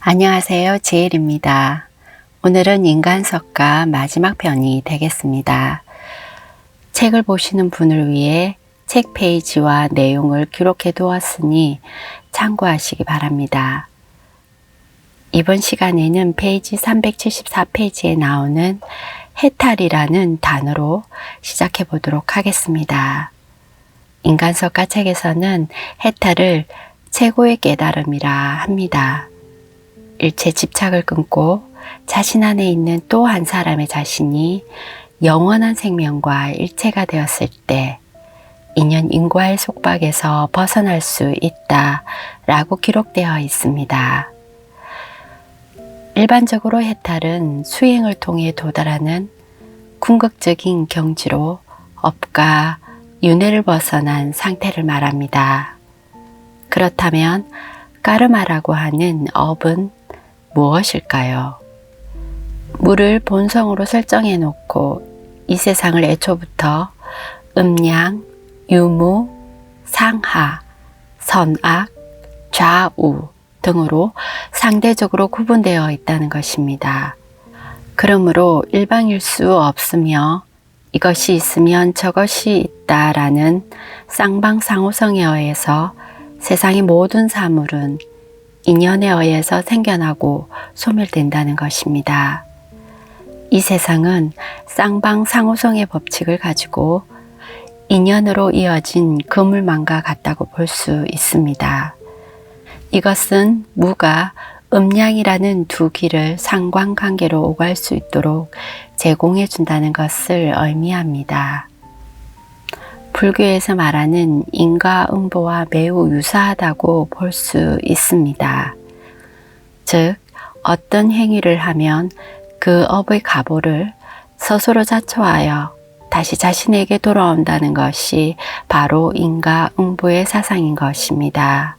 안녕하세요. 지엘입니다. 오늘은 인간석가 마지막 편이 되겠습니다. 책을 보시는 분을 위해 책 페이지와 내용을 기록해 두었으니 참고하시기 바랍니다. 이번 시간에는 페이지 374페이지에 나오는 해탈이라는 단어로 시작해 보도록 하겠습니다. 인간석가 책에서는 해탈을 최고의 깨달음이라 합니다. 일체 집착을 끊고 자신 안에 있는 또 한 사람의 자신이 영원한 생명과 일체가 되었을 때 인연 인과의 속박에서 벗어날 수 있다 라고 기록되어 있습니다. 일반적으로 해탈은 수행을 통해 도달하는 궁극적인 경지로 업과 윤회를 벗어난 상태를 말합니다. 그렇다면 까르마라고 하는 업은 무엇일까요? 물을 본성으로 설정해 놓고 이 세상을 애초부터 음양, 유무, 상하, 선악, 좌우 등으로 상대적으로 구분되어 있다는 것입니다. 그러므로 일방일 수 없으며 이것이 있으면 저것이 있다라는 쌍방상호성에 의해서 세상의 모든 사물은 인연에 의해서 생겨나고 소멸된다는 것입니다. 이 세상은 쌍방상호성의 법칙을 가지고 인연으로 이어진 그물망과 같다고 볼 수 있습니다. 이것은 무가 음양이라는 두 길을 상관관계로 오갈 수 있도록 제공해 준다는 것을 의미합니다. 불교에서 말하는 인과응보와 매우 유사하다고 볼 수 있습니다. 즉, 어떤 행위를 하면 그 업의 가보를 스스로 자초하여 다시 자신에게 돌아온다는 것이 바로 인과응보의 사상인 것입니다.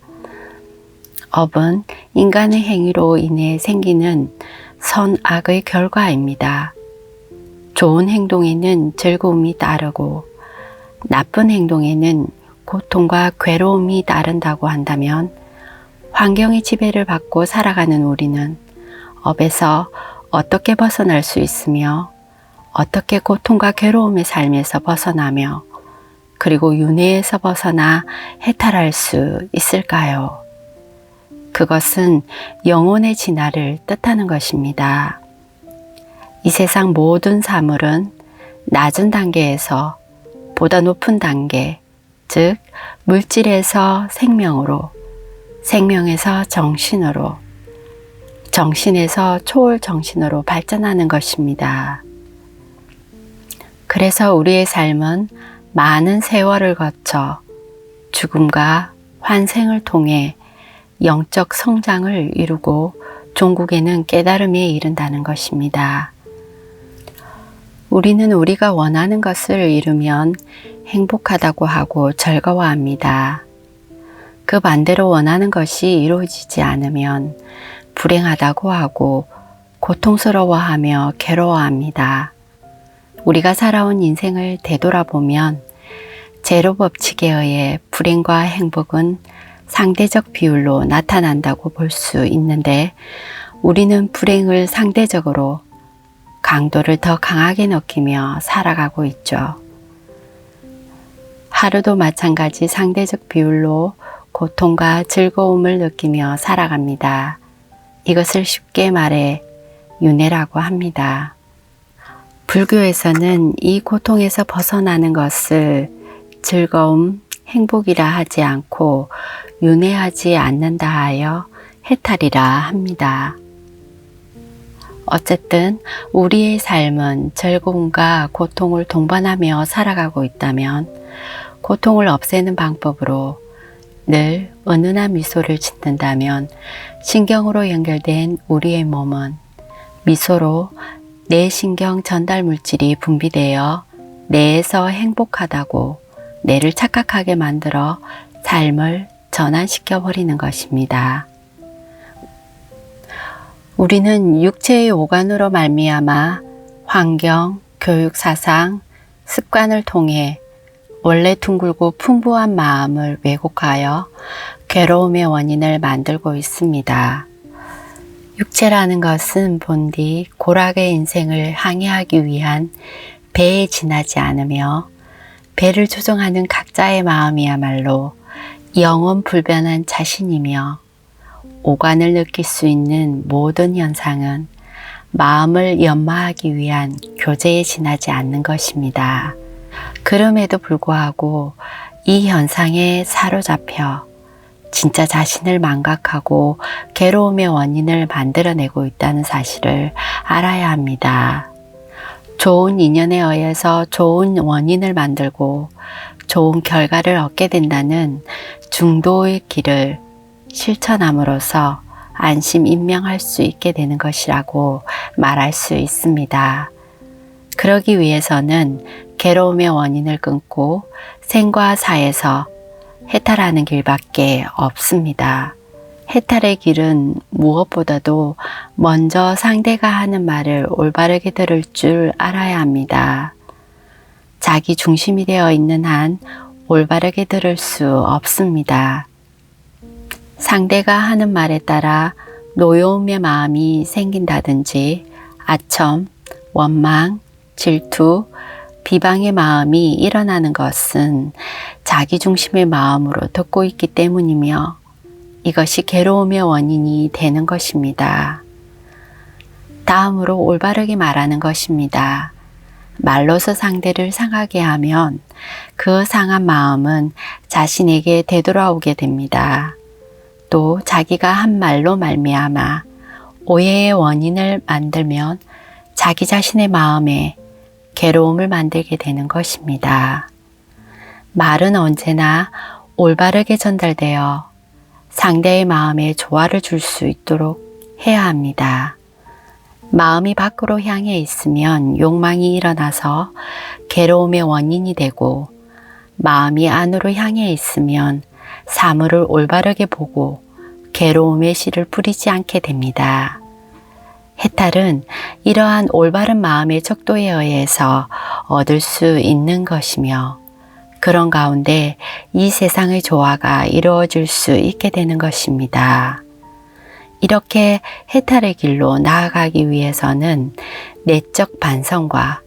업은 인간의 행위로 인해 생기는 선악의 결과입니다. 좋은 행동에는 즐거움이 따르고 나쁜 행동에는 고통과 괴로움이 따른다고 한다면 환경의 지배를 받고 살아가는 우리는 업에서 어떻게 벗어날 수 있으며 어떻게 고통과 괴로움의 삶에서 벗어나며 그리고 윤회에서 벗어나 해탈할 수 있을까요? 그것은 영혼의 진화를 뜻하는 것입니다. 이 세상 모든 사물은 낮은 단계에서 보다 높은 단계, 즉 물질에서 생명으로, 생명에서 정신으로, 정신에서 초월 정신으로 발전하는 것입니다. 그래서 우리의 삶은 많은 세월을 거쳐 죽음과 환생을 통해 영적 성장을 이루고 종국에는 깨달음에 이른다는 것입니다. 우리는 우리가 원하는 것을 이루면 행복하다고 하고 즐거워합니다. 그 반대로 원하는 것이 이루어지지 않으면 불행하다고 하고 고통스러워하며 괴로워합니다. 우리가 살아온 인생을 되돌아보면 제로 법칙에 의해 불행과 행복은 상대적 비율로 나타난다고 볼 수 있는데 우리는 불행을 상대적으로 강도를 더 강하게 느끼며 살아가고 있죠. 하루도 마찬가지 상대적 비율로 고통과 즐거움을 느끼며 살아갑니다. 이것을 쉽게 말해 윤회라고 합니다. 불교에서는 이 고통에서 벗어나는 것을 즐거움, 행복이라 하지 않고 윤회하지 않는다 하여 해탈이라 합니다. 어쨌든 우리의 삶은 즐거움과 고통을 동반하며 살아가고 있다면 고통을 없애는 방법으로 늘 은은한 미소를 짓는다면 신경으로 연결된 우리의 몸은 미소로 뇌신경 전달 물질이 분비되어 뇌에서 행복하다고 뇌를 착각하게 만들어 삶을 전환시켜 버리는 것입니다. 우리는 육체의 오간으로 말미암아 환경, 교육, 사상, 습관을 통해 원래 둥글고 풍부한 마음을 왜곡하여 괴로움의 원인을 만들고 있습니다. 육체라는 것은 본디 고락의 인생을 항해하기 위한 배에 지나지 않으며 배를 조종하는 각자의 마음이야말로 영원 불변한 자신이며 오관을 느낄 수 있는 모든 현상은 마음을 연마하기 위한 교제에 지나지 않는 것입니다. 그럼에도 불구하고 이 현상에 사로잡혀 진짜 자신을 망각하고 괴로움의 원인을 만들어내고 있다는 사실을 알아야 합니다. 좋은 인연에 의해서 좋은 원인을 만들고 좋은 결과를 얻게 된다는 중도의 길을 실천함으로써 안심인명할 수 있게 되는 것이라고 말할 수 있습니다. 그러기 위해서는 괴로움의 원인을 끊고 생과 사에서 해탈하는 길밖에 없습니다. 해탈의 길은 무엇보다도 먼저 상대가 하는 말을 올바르게 들을 줄 알아야 합니다. 자기 중심이 되어 있는 한 올바르게 들을 수 없습니다. 상대가 하는 말에 따라 노여움의 마음이 생긴다든지 아첨, 원망, 질투, 비방의 마음이 일어나는 것은 자기 중심의 마음으로 듣고 있기 때문이며 이것이 괴로움의 원인이 되는 것입니다. 다음으로 올바르게 말하는 것입니다. 말로서 상대를 상하게 하면 그 상한 마음은 자신에게 되돌아오게 됩니다. 또 자기가 한 말로 말미암아 오해의 원인을 만들면 자기 자신의 마음에 괴로움을 만들게 되는 것입니다. 말은 언제나 올바르게 전달되어 상대의 마음에 조화를 줄 수 있도록 해야 합니다. 마음이 밖으로 향해 있으면 욕망이 일어나서 괴로움의 원인이 되고 마음이 안으로 향해 있으면 사물을 올바르게 보고 괴로움의 씨를 뿌리지 않게 됩니다. 해탈은 이러한 올바른 마음의 척도에 의해서 얻을 수 있는 것이며 그런 가운데 이 세상의 조화가 이루어질 수 있게 되는 것입니다. 이렇게 해탈의 길로 나아가기 위해서는 내적 반성과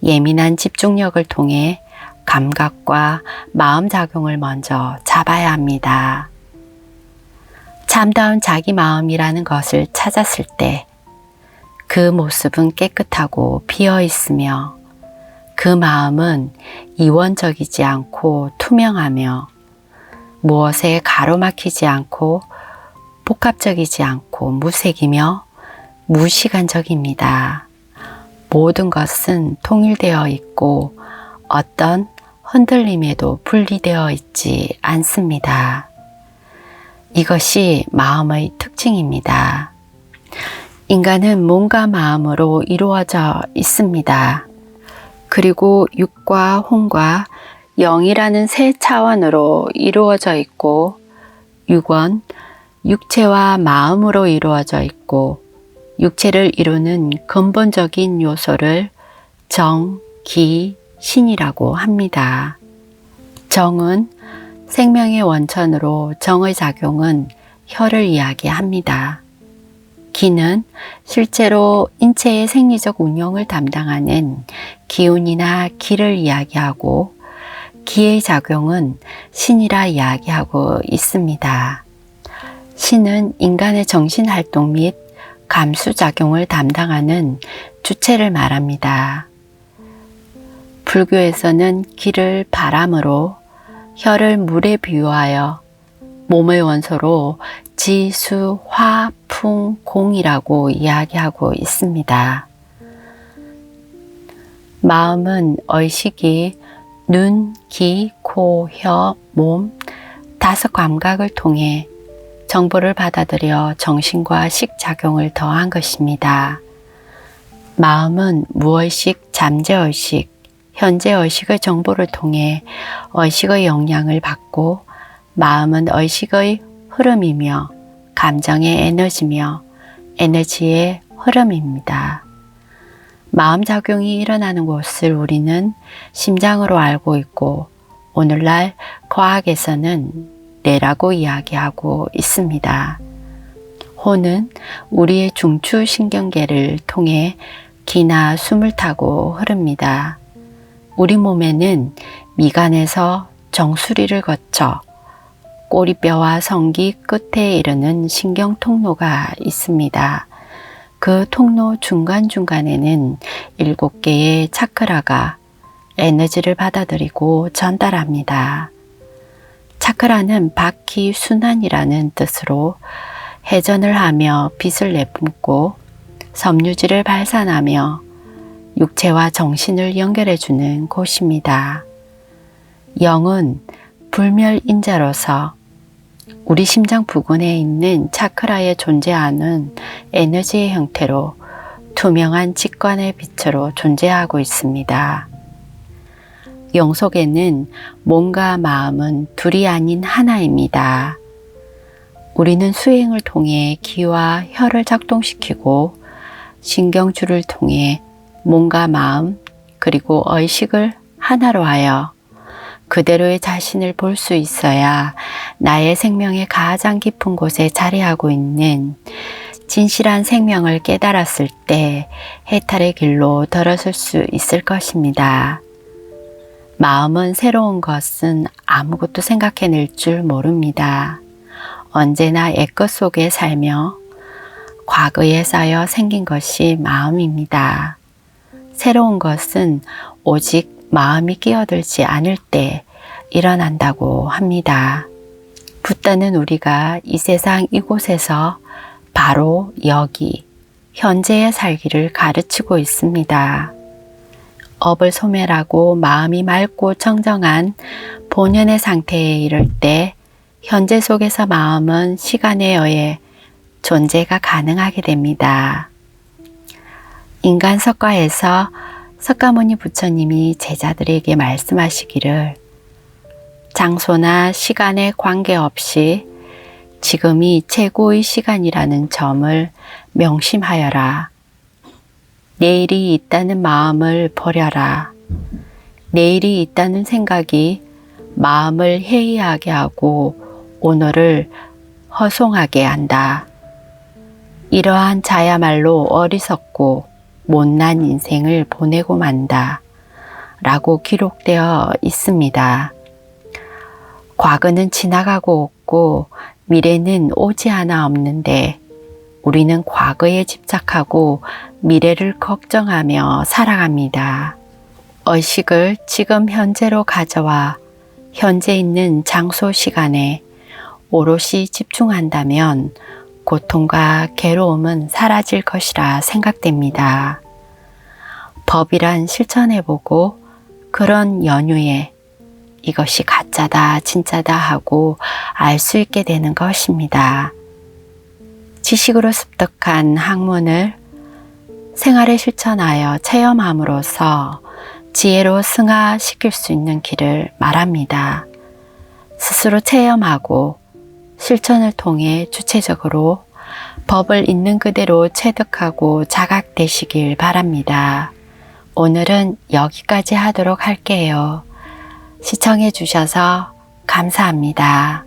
예민한 집중력을 통해 감각과 마음작용을 먼저 잡아야 합니다. 참다운 자기 마음이라는 것을 찾았을 때 그 모습은 깨끗하고 비어 있으며 그 마음은 이원적이지 않고 투명하며 무엇에 가로막히지 않고 복합적이지 않고 무색이며 무시간적입니다. 모든 것은 통일되어 있고 어떤 흔들림에도 분리되어 있지 않습니다. 이것이 마음의 특징입니다. 인간은 몸과 마음으로 이루어져 있습니다. 그리고 육과 혼과 영이라는 세 차원으로 이루어져 있고 육은 육체와 마음으로 이루어져 있고 육체를 이루는 근본적인 요소를 정, 기, 신이라고 합니다. 정은 생명의 원천으로 정의 작용은 혈을 이야기합니다. 기는 실제로 인체의 생리적 운영을 담당하는 기운이나 기를 이야기하고 기의 작용은 신이라 이야기하고 있습니다. 신은 인간의 정신활동 및 감수작용을 담당하는 주체를 말합니다. 불교에서는 기를 바람으로 혈을 물에 비유하여 몸의 원소로 지, 수, 화, 풍, 공이라고 이야기하고 있습니다. 마음은 의식이 눈, 귀, 코, 혀, 몸 다섯 감각을 통해 정보를 받아들여 정신과 식작용을 더한 것입니다. 마음은 무의식, 잠재의식, 현재의식의 정보를 통해 의식의 영향을 받고 마음은 의식의 흐름이며 감정의 에너지며 에너지의 흐름입니다. 마음작용이 일어나는 곳을 우리는 심장으로 알고 있고 오늘날 과학에서는 뇌라고 이야기하고 있습니다. 호는 우리의 중추신경계를 통해 기나 숨을 타고 흐릅니다. 우리 몸에는 미간에서 정수리를 거쳐 꼬리뼈와 성기 끝에 이르는 신경 통로가 있습니다. 그 통로 중간중간에는 7개의 차크라가 에너지를 받아들이고 전달합니다. 차크라는 바퀴 순환이라는 뜻으로 회전을 하며 빛을 내뿜고 섬유질을 발산하며 육체와 정신을 연결해주는 곳입니다. 영은 불멸인자로서 우리 심장 부근에 있는 차크라에 존재하는 에너지의 형태로 투명한 직관의 빛으로 존재하고 있습니다. 영 속에는 몸과 마음은 둘이 아닌 하나입니다. 우리는 수행을 통해 기와 혀를 작동시키고 신경줄을 통해 몸과 마음 그리고 의식을 하나로 하여 그대로의 자신을 볼 수 있어야 나의 생명의 가장 깊은 곳에 자리하고 있는 진실한 생명을 깨달았을 때 해탈의 길로 들어설 수 있을 것입니다. 마음은 새로운 것은 아무것도 생각해낼 줄 모릅니다. 언제나 옛것 속에 살며 과거에 쌓여 생긴 것이 마음입니다. 새로운 것은 오직 마음이 끼어들지 않을 때 일어난다고 합니다. 붓다는 우리가 이 세상 이곳에서 바로 여기 현재의 살기를 가르치고 있습니다. 업을 소멸하고 마음이 맑고 청정한 본연의 상태에 이를 때 현재 속에서 마음은 시간에 의해 존재가 가능하게 됩니다. 인간 석가에서 석가모니 부처님이 제자들에게 말씀하시기를 장소나 시간에 관계없이 지금이 최고의 시간이라는 점을 명심하여라. 내일이 있다는 마음을 버려라. 내일이 있다는 생각이 마음을 해이하게 하고 오늘을 허송하게 한다. 이러한 자야말로 어리석고 못난 인생을 보내고 만다 라고 기록되어 있습니다. 과거는 지나가고 없고 미래는 오지 않아 없는데 우리는 과거에 집착하고 미래를 걱정하며 살아갑니다. 의식을 지금 현재로 가져와 현재 있는 장소 시간에 오롯이 집중한다면 고통과 괴로움은 사라질 것이라 생각됩니다. 법이란 실천해보고 그런 연유에 이것이 가짜다 진짜다 하고 알 수 있게 되는 것입니다. 지식으로 습득한 학문을 생활에 실천하여 체험함으로써 지혜로 승화시킬 수 있는 길을 말합니다. 스스로 체험하고 실천을 통해 주체적으로 법을 있는 그대로 체득하고 자각되시길 바랍니다. 오늘은 여기까지 하도록 할게요. 시청해 주셔서 감사합니다.